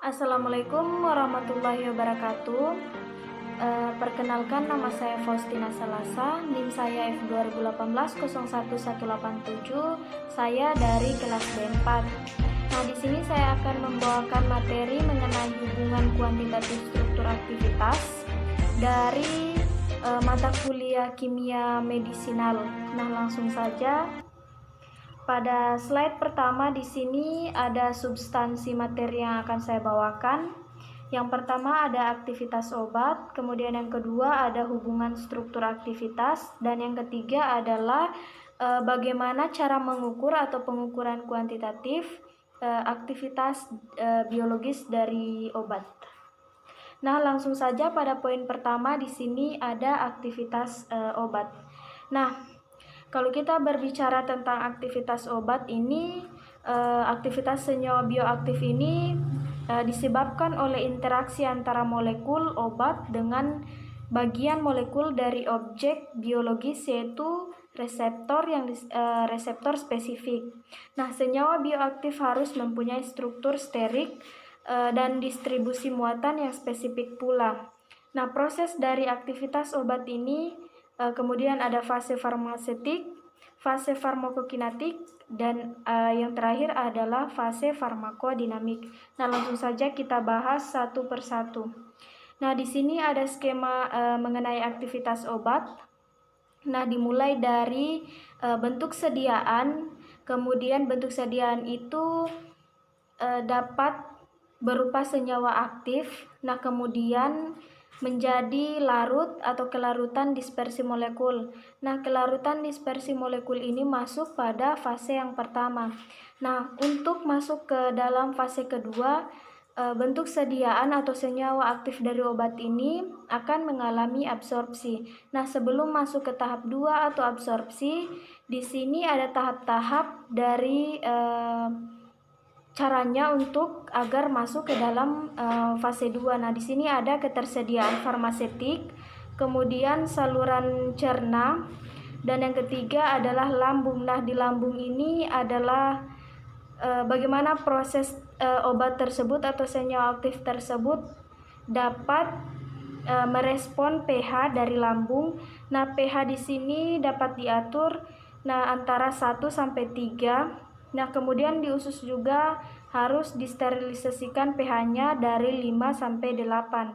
Assalamualaikum warahmatullahi wabarakatuh. Perkenalkan, nama saya Faustina Salasa, NIM saya F2018-01187. Saya dari kelas B4. Nah, di sini saya akan membawakan materi mengenai hubungan kuantitatif struktur aktivitas dari mata kuliah kimia medisinal. Nah, langsung saja. Pada slide pertama di sini ada substansi materi yang akan saya bawakan. Yang pertama ada aktivitas obat, kemudian yang kedua ada hubungan struktur aktivitas, dan yang ketiga adalah bagaimana cara mengukur atau pengukuran kuantitatif aktivitas biologis dari obat. Nah, langsung saja pada poin pertama di sini ada aktivitas obat. Nah, kalau kita berbicara tentang aktivitas obat ini, aktivitas senyawa bioaktif ini disebabkan oleh interaksi antara molekul obat dengan bagian molekul dari objek biologis, yaitu reseptor spesifik. Nah, senyawa bioaktif harus mempunyai struktur sterik dan distribusi muatan yang spesifik pula. Nah, proses dari aktivitas obat ini kemudian ada fase farmaseutik, fase farmakokinetik, dan yang terakhir adalah fase farmakodinamik. Nah, langsung saja kita bahas satu persatu. Nah, di sini ada skema mengenai aktivitas obat. Nah, dimulai dari bentuk sediaan, kemudian bentuk sediaan itu dapat berupa senyawa aktif. Nah, kemudian menjadi larut atau kelarutan dispersi molekul. Nah, kelarutan dispersi molekul ini masuk pada fase yang pertama. Nah, untuk masuk ke dalam fase kedua, bentuk sediaan atau senyawa aktif dari obat ini akan mengalami absorpsi. Nah, sebelum masuk ke tahap 2 atau absorpsi, di sini ada tahap-tahap dari caranya untuk agar masuk ke dalam fase 2. Nah, di sini ada ketersediaan farmaseutik, kemudian saluran cerna, dan yang ketiga adalah lambung. Nah, di lambung ini adalah bagaimana proses obat tersebut atau senyawa aktif tersebut dapat merespon pH dari lambung. Nah, pH di sini dapat diatur antara 1 sampai 3. Nah, kemudian di usus juga harus disterilisasikan pH-nya dari 5 sampai 8.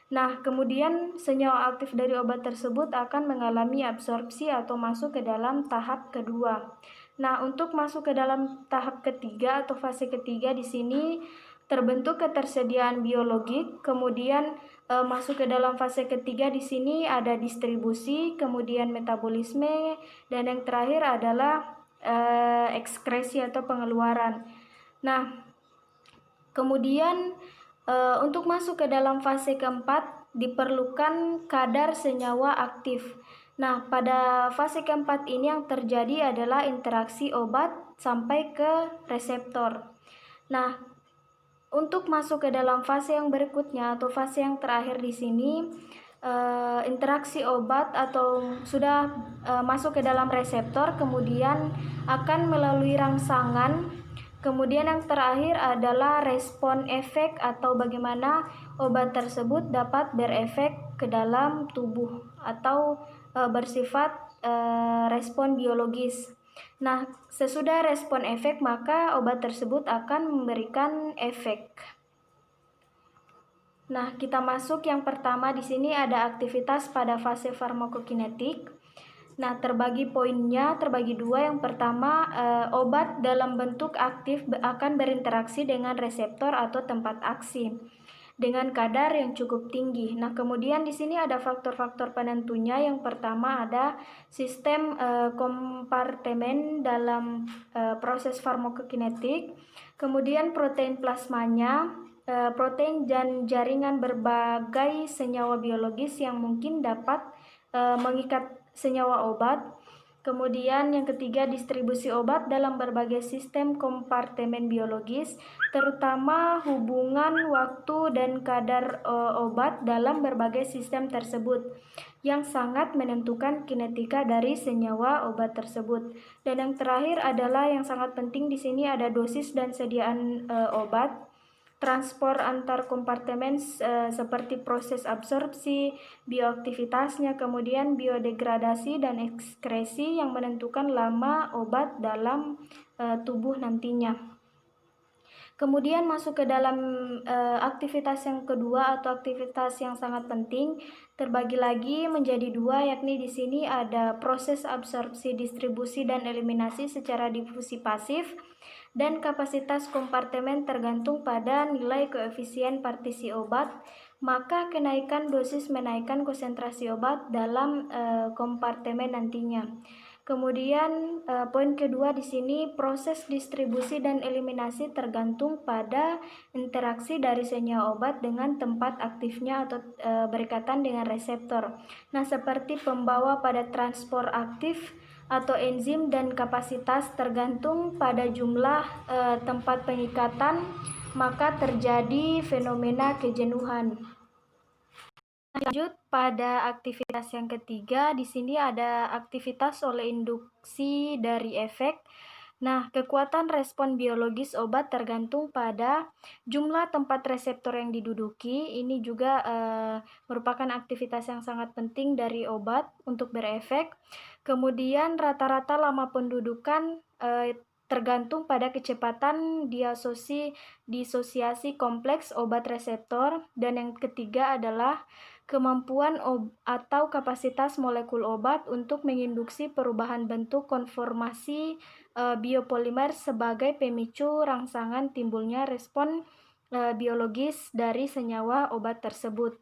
Nah, kemudian senyawa aktif dari obat tersebut akan mengalami absorpsi atau masuk ke dalam tahap kedua. Nah, untuk masuk ke dalam tahap ketiga atau fase ketiga di sini terbentuk ketersediaan biologik, kemudian masuk ke dalam fase ketiga di sini ada distribusi, kemudian metabolisme, dan yang terakhir adalah ekskresi atau pengeluaran. Nah, kemudian untuk masuk ke dalam fase keempat diperlukan kadar senyawa aktif. Nah, pada fase keempat ini yang terjadi adalah interaksi obat sampai ke reseptor. Nah, untuk masuk ke dalam fase yang berikutnya atau fase yang terakhir di sini, interaksi obat atau sudah masuk ke dalam reseptor, kemudian akan melalui rangsangan. Kemudian yang terakhir adalah respon efek atau bagaimana obat tersebut dapat berefek ke dalam tubuh atau bersifat respon biologis. Nah, sesudah respon efek maka obat tersebut akan memberikan efek. Nah, kita masuk yang pertama di sini ada aktivitas pada fase farmakokinetik. Nah, terbagi poinnya, terbagi dua. Yang pertama, obat dalam bentuk aktif akan berinteraksi dengan reseptor atau tempat aksi dengan kadar yang cukup tinggi. Nah, kemudian di sini ada faktor-faktor penentunya. Yang pertama ada sistem kompartemen dalam proses farmakokinetik, kemudian protein plasmanya, protein dan jaringan berbagai senyawa biologis yang mungkin dapat mengikat senyawa obat. Kemudian yang ketiga, distribusi obat dalam berbagai sistem kompartemen biologis, terutama hubungan waktu dan kadar obat dalam berbagai sistem tersebut yang sangat menentukan kinetika dari senyawa obat tersebut. Dan yang terakhir adalah yang sangat penting di sini ada dosis dan sediaan obat. transport antar kompartemen seperti proses absorpsi, bioaktivitasnya, kemudian biodegradasi dan ekskresi yang menentukan lama obat dalam tubuh nantinya. Kemudian masuk ke dalam aktivitas yang kedua atau aktivitas yang sangat penting, terbagi lagi menjadi dua, yakni di sini ada proses absorpsi, distribusi, dan eliminasi secara difusi pasif, dan kapasitas kompartemen tergantung pada nilai koefisien partisi obat, maka kenaikan dosis menaikkan konsentrasi obat dalam kompartemen nantinya. Kemudian poin kedua di sini proses distribusi dan eliminasi tergantung pada interaksi dari senyawa obat dengan tempat aktifnya atau berkaitan dengan reseptor. Nah, seperti pembawa pada transport aktif atau enzim dan kapasitas tergantung pada jumlah tempat pengikatan, maka terjadi fenomena kejenuhan. Lanjut pada aktivitas yang ketiga, di sini ada aktivitas oleh induksi dari efek. Nah, kekuatan respon biologis obat tergantung pada jumlah tempat reseptor yang diduduki. Ini juga merupakan aktivitas yang sangat penting dari obat untuk berefek. Kemudian rata-rata lama pendudukan tergantung pada kecepatan disosiasi kompleks obat reseptor. Dan yang ketiga adalah kemampuan atau kapasitas molekul obat untuk menginduksi perubahan bentuk konformasi biopolimer sebagai pemicu rangsangan timbulnya respon biologis dari senyawa obat tersebut.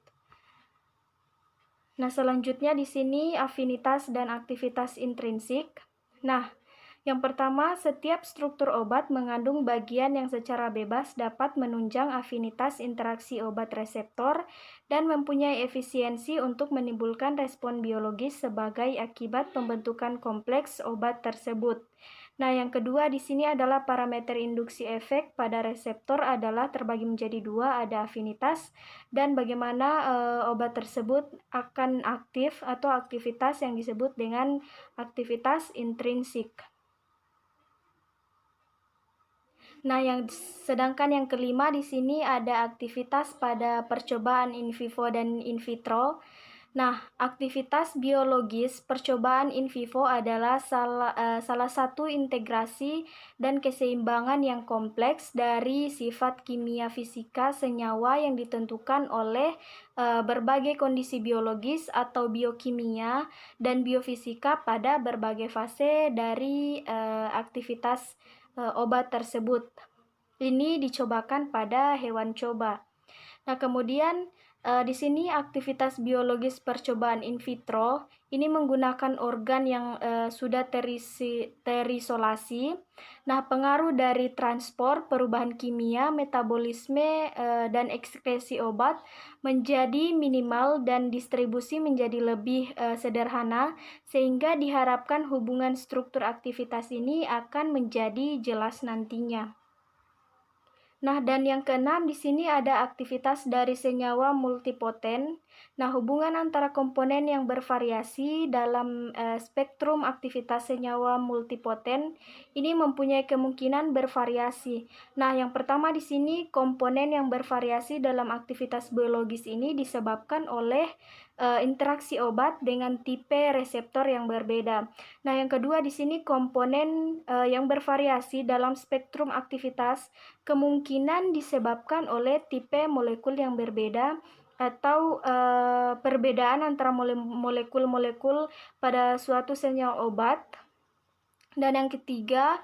Nah, selanjutnya di sini afinitas dan aktivitas intrinsik. Nah, yang pertama, setiap struktur obat mengandung bagian yang secara bebas dapat menunjang afinitas interaksi obat reseptor dan mempunyai efisiensi untuk menimbulkan respon biologis sebagai akibat pembentukan kompleks obat tersebut. Nah, yang kedua di sini adalah parameter induksi efek pada reseptor adalah terbagi menjadi dua, ada afinitas dan bagaimana obat tersebut akan aktif atau aktivitas yang disebut dengan aktivitas intrinsik. Nah, sedangkan yang kelima di sini ada aktivitas pada percobaan in vivo dan in vitro. Nah, aktivitas biologis percobaan in vivo adalah salah satu integrasi dan keseimbangan yang kompleks dari sifat kimia fisika senyawa yang ditentukan oleh berbagai kondisi biologis atau biokimia dan biofisika pada berbagai fase dari aktivitas obat tersebut. Ini dicobakan pada hewan coba. Nah, kemudian di sini aktivitas biologis percobaan in vitro ini menggunakan organ yang sudah terisolasi. Nah, pengaruh dari transport, perubahan kimia, metabolisme dan ekskresi obat menjadi minimal dan distribusi menjadi lebih sederhana, sehingga diharapkan hubungan struktur aktivitas ini akan menjadi jelas nantinya. Nah, dan yang keenam di sini ada aktivitas dari senyawa multipoten. Nah, hubungan antara komponen yang bervariasi dalam spektrum aktivitas senyawa multipoten ini mempunyai kemungkinan bervariasi. Nah, yang pertama di sini komponen yang bervariasi dalam aktivitas biologis ini disebabkan oleh interaksi obat dengan tipe reseptor yang berbeda. Nah, yang kedua di sini komponen yang bervariasi dalam spektrum aktivitas kemungkinan disebabkan oleh tipe molekul yang berbeda atau perbedaan antara molekul-molekul pada suatu senyawa obat. Dan yang ketiga,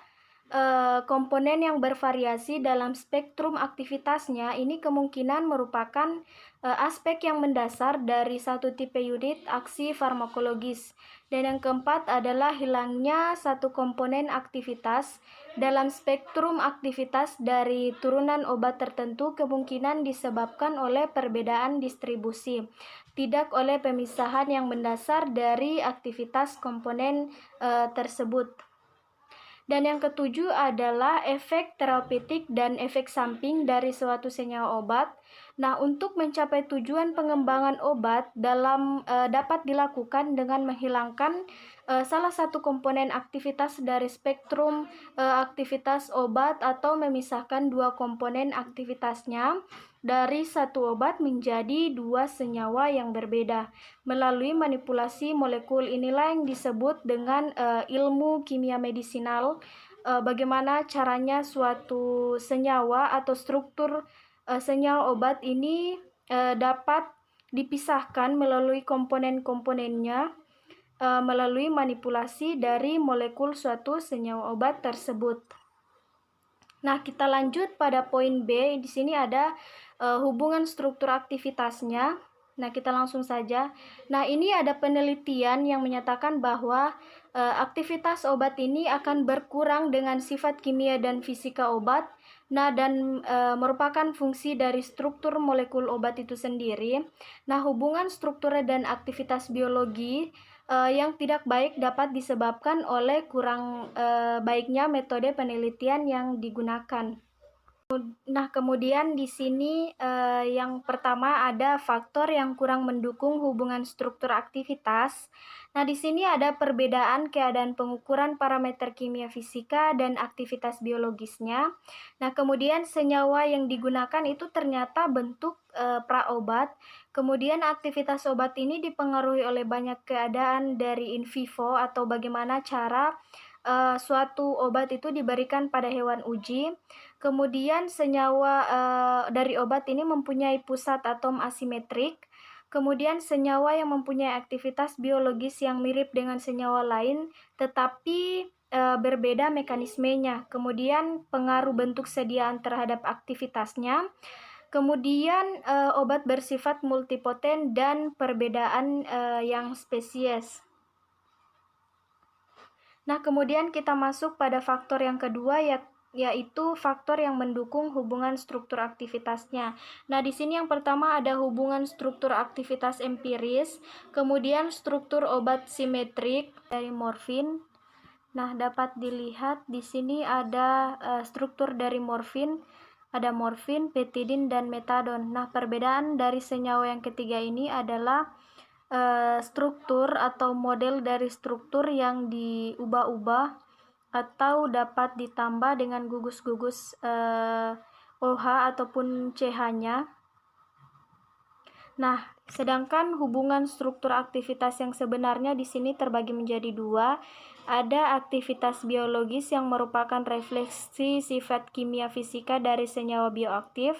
komponen yang bervariasi dalam spektrum aktivitasnya ini kemungkinan merupakan aspek yang mendasar dari satu tipe unit aksi farmakologis. Dan yang keempat adalah hilangnya satu komponen aktivitas dalam spektrum aktivitas dari turunan obat tertentu kemungkinan disebabkan oleh perbedaan distribusi, tidak oleh pemisahan yang mendasar dari aktivitas komponen tersebut. Dan yang ketujuh adalah efek terapeutik dan efek samping dari suatu senyawa obat. Nah, untuk mencapai tujuan pengembangan obat dapat dilakukan dengan menghilangkan salah satu komponen aktivitas dari spektrum aktivitas obat atau memisahkan dua komponen aktivitasnya dari satu obat menjadi dua senyawa yang berbeda. Melalui manipulasi molekul inilah yang disebut dengan ilmu kimia medisinal. Bagaimana caranya suatu senyawa atau struktur senyawa obat ini dapat dipisahkan melalui komponen-komponennya melalui manipulasi dari molekul suatu senyawa obat tersebut. Nah, kita lanjut pada poin B. Di sini ada hubungan struktur aktivitasnya. Nah, kita langsung saja. Nah, ini ada penelitian yang menyatakan bahwa aktivitas obat ini akan berkurang dengan sifat kimia dan fisika obat. Nah, dan merupakan fungsi dari struktur molekul obat itu sendiri. Nah, hubungan struktur dan aktivitas biologi yang tidak baik dapat disebabkan oleh kurang baiknya metode penelitian yang digunakan. Nah, kemudian di sini yang pertama ada faktor yang kurang mendukung hubungan struktur aktivitas. Nah, di sini ada perbedaan keadaan pengukuran parameter kimia fisika dan aktivitas biologisnya. Nah, kemudian senyawa yang digunakan itu ternyata bentuk praobat. Kemudian aktivitas obat ini dipengaruhi oleh banyak keadaan dari in vivo atau bagaimana cara suatu obat itu diberikan pada hewan uji. Kemudian senyawa dari obat ini mempunyai pusat atom asimetrik. Kemudian senyawa yang mempunyai aktivitas biologis yang mirip dengan senyawa lain tetapi berbeda mekanismenya. Kemudian pengaruh bentuk sediaan terhadap aktivitasnya. Kemudian obat bersifat multipoten dan perbedaan yang spesies. Nah, kemudian kita masuk pada faktor yang kedua yaitu faktor yang mendukung hubungan struktur aktivitasnya. Nah, di sini yang pertama ada hubungan struktur aktivitas empiris, kemudian struktur obat simetrik dari morfin. Nah, dapat dilihat di sini ada struktur dari morfin, ada morfin, petidin, dan metadon. Nah, perbedaan dari senyawa yang ketiga ini adalah struktur atau model dari struktur yang diubah-ubah atau dapat ditambah dengan gugus-gugus OH ataupun CH-nya. Nah, sedangkan hubungan struktur aktivitas yang sebenarnya di sini terbagi menjadi dua. Ada aktivitas biologis yang merupakan refleksi sifat kimia fisika dari senyawa bioaktif.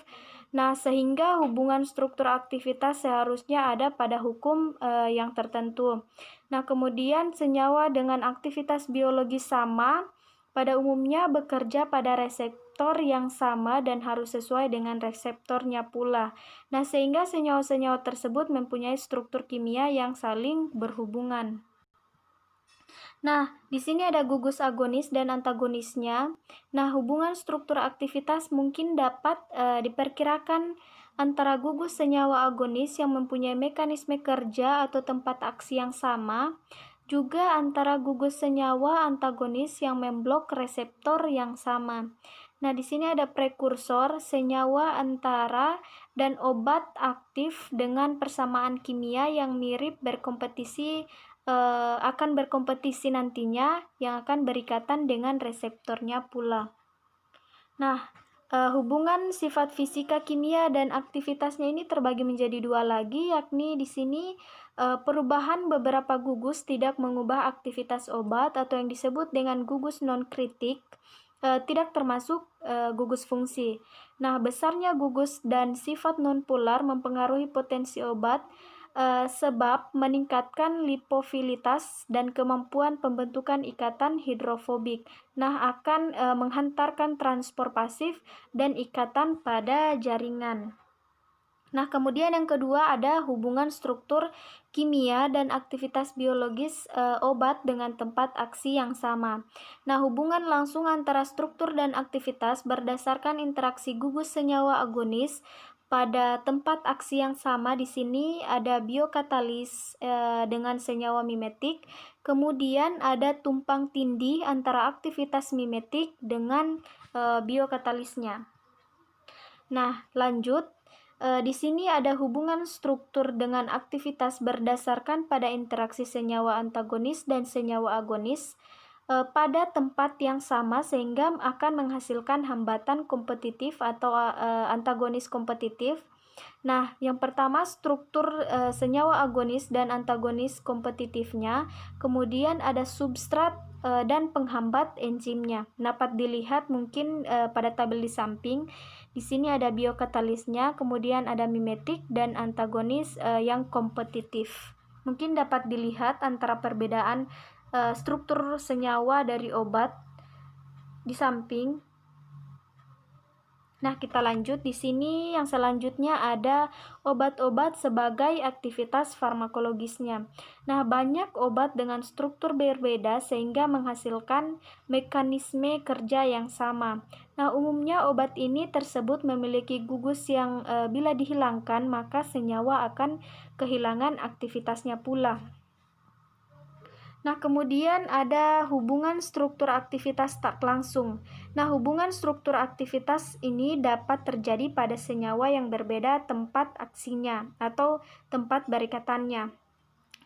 Nah, sehingga hubungan struktur aktivitas seharusnya ada pada hukum yang tertentu. Nah, kemudian senyawa dengan aktivitas biologis sama pada umumnya bekerja pada reseptor yang sama dan harus sesuai dengan reseptornya pula. Nah, sehingga senyawa-senyawa tersebut mempunyai struktur kimia yang saling berhubungan. Nah, di sini ada gugus agonis dan antagonisnya. Nah, hubungan struktur aktivitas mungkin dapat diperkirakan antara gugus senyawa agonis yang mempunyai mekanisme kerja atau tempat aksi yang sama, juga antara gugus senyawa antagonis yang memblok reseptor yang sama. Nah, di sini ada prekursor senyawa antara dan obat aktif dengan persamaan kimia yang mirip akan berkompetisi nantinya yang akan berikatan dengan reseptornya pula. Nah, hubungan sifat fisika kimia dan aktivitasnya ini terbagi menjadi dua lagi, yakni di sini perubahan beberapa gugus tidak mengubah aktivitas obat atau yang disebut dengan gugus non-kritik, tidak termasuk gugus fungsi. Nah, besarnya gugus dan sifat non-polar mempengaruhi potensi obat sebab meningkatkan lipofilitas dan kemampuan pembentukan ikatan hidrofobik. Nah, akan menghantarkan transport pasif dan ikatan pada jaringan. Nah, kemudian yang kedua ada hubungan struktur kimia dan aktivitas biologis obat dengan tempat aksi yang sama. Nah, hubungan langsung antara struktur dan aktivitas berdasarkan interaksi gugus senyawa agonis pada tempat aksi yang sama. Di sini ada biokatalis dengan senyawa mimetik, kemudian ada tumpang tindih antara aktivitas mimetik dengan biokatalisnya. Nah, lanjut. Di sini ada hubungan struktur dengan aktivitas berdasarkan pada interaksi senyawa antagonis dan senyawa agonis pada tempat yang sama sehingga akan menghasilkan hambatan kompetitif atau antagonis kompetitif. Nah, yang pertama struktur senyawa agonis dan antagonis kompetitifnya, kemudian ada substrat dan penghambat enzimnya. Dapat dilihat mungkin pada tabel di samping. Di sini ada biokatalisnya, kemudian ada mimetik dan antagonis yang kompetitif. Mungkin dapat dilihat antara perbedaan struktur senyawa dari obat di samping. Nah, kita lanjut. Di sini yang selanjutnya ada obat-obat sebagai aktivitas farmakologisnya. Nah, banyak obat dengan struktur berbeda sehingga menghasilkan mekanisme kerja yang sama. Nah, umumnya obat ini tersebut memiliki gugus yang bila dihilangkan maka senyawa akan kehilangan aktivitasnya pula. Nah, kemudian ada hubungan struktur aktivitas tak langsung. Nah, hubungan struktur aktivitas ini dapat terjadi pada senyawa yang berbeda tempat aksinya atau tempat barikatannya.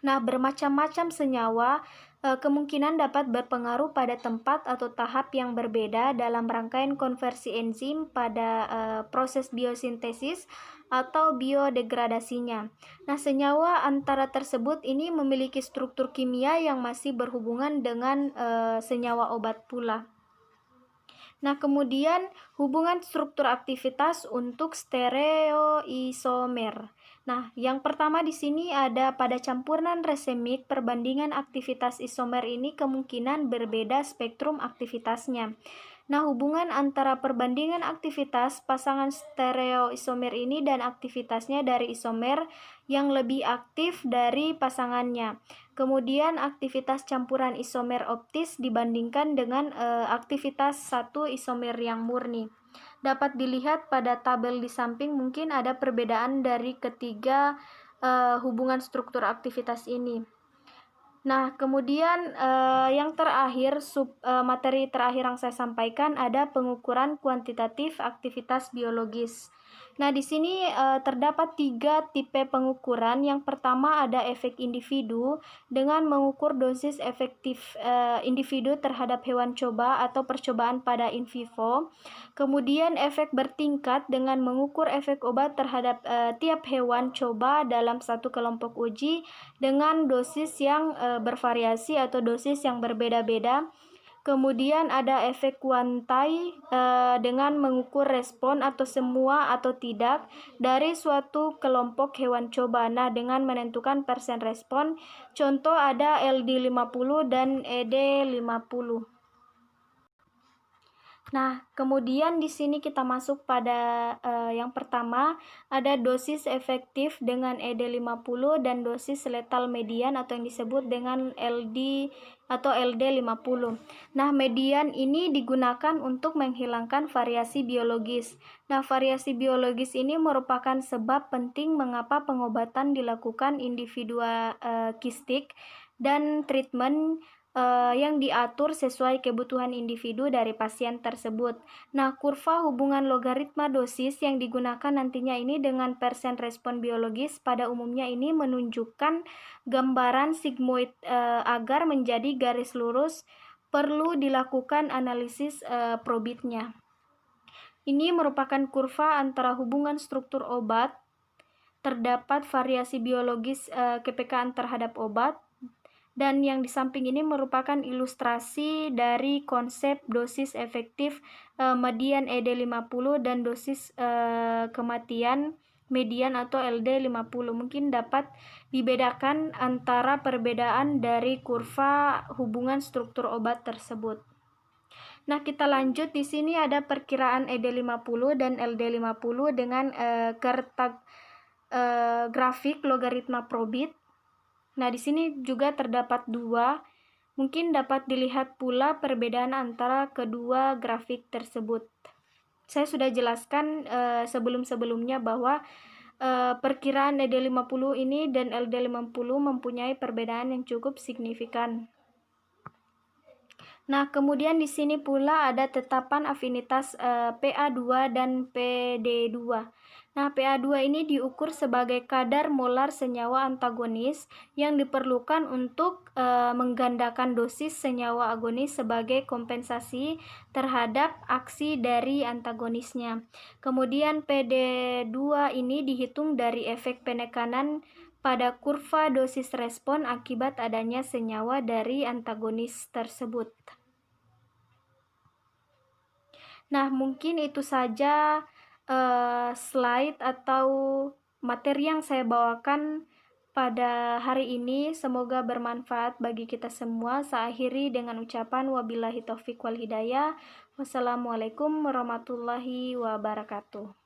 Nah, bermacam-macam senyawa kemungkinan dapat berpengaruh pada tempat atau tahap yang berbeda dalam rangkaian konversi enzim pada proses biosintesis atau biodegradasinya. Nah, senyawa antara tersebut ini memiliki struktur kimia yang masih berhubungan dengan senyawa obat pula. Nah, kemudian hubungan struktur aktivitas untuk stereoisomer. Nah, yang pertama di sini ada pada campuran resemik, perbandingan aktivitas isomer ini kemungkinan berbeda spektrum aktivitasnya. Nah, hubungan antara perbandingan aktivitas pasangan stereoisomer ini dan aktivitasnya dari isomer yang lebih aktif dari pasangannya. Kemudian aktivitas campuran isomer optis dibandingkan dengan aktivitas satu isomer yang murni. Dapat dilihat pada tabel di samping mungkin ada perbedaan dari ketiga hubungan struktur aktivitas ini. Nah, kemudian yang terakhir, materi terakhir yang saya sampaikan ada pengukuran kuantitatif aktivitas biologis. Nah, di sini terdapat 3 tipe pengukuran. Yang pertama ada efek individu dengan mengukur dosis efektif individu terhadap hewan coba atau percobaan pada in vivo. Kemudian efek bertingkat dengan mengukur efek obat terhadap tiap hewan coba dalam satu kelompok uji dengan dosis yang bervariasi atau dosis yang berbeda-beda. Kemudian ada efek kuantai dengan mengukur respon atau semua atau tidak dari suatu kelompok hewan coba. Nah, dengan menentukan persen respon. Contoh ada LD50 dan ED50. Nah, kemudian di sini kita masuk pada yang pertama, ada dosis efektif dengan ED50 dan dosis letal median atau yang disebut dengan LD atau LD50. Nah, median ini digunakan untuk menghilangkan variasi biologis. Nah, variasi biologis ini merupakan sebab penting mengapa pengobatan dilakukan individualistik dan treatment yang diatur sesuai kebutuhan individu dari pasien tersebut. Nah, kurva hubungan logaritma dosis yang digunakan nantinya ini dengan persen respon biologis pada umumnya ini menunjukkan gambaran sigmoid agar menjadi garis lurus perlu dilakukan analisis probitnya. Ini merupakan kurva antara hubungan struktur obat, terdapat variasi biologis kepekaan terhadap obat, dan yang di samping ini merupakan ilustrasi dari konsep dosis efektif median ED50 dan dosis kematian median atau LD50. Mungkin dapat dibedakan antara perbedaan dari kurva hubungan struktur obat tersebut. Nah, kita lanjut. Di sini ada perkiraan ED50 dan LD50 dengan grafik logaritma probit. Nah, di sini juga terdapat 2. Mungkin dapat dilihat pula perbedaan antara kedua grafik tersebut. Saya sudah jelaskan sebelum-sebelumnya bahwa perkiraan ED50 ini dan LD50 mempunyai perbedaan yang cukup signifikan. Nah, kemudian di sini pula ada tetapan afinitas PA2 dan PD2. Nah, PA2 ini diukur sebagai kadar molar senyawa antagonis yang diperlukan untuk menggandakan dosis senyawa agonis sebagai kompensasi terhadap aksi dari antagonisnya. Kemudian PD2 ini dihitung dari efek penekanan pada kurva dosis respon akibat adanya senyawa dari antagonis tersebut. Nah, mungkin itu saja slide atau materi yang saya bawakan pada hari ini. Semoga bermanfaat bagi kita semua. Saya akhiri dengan ucapan wabillahi taufiq wal hidayah. Wassalamualaikum warahmatullahi wabarakatuh.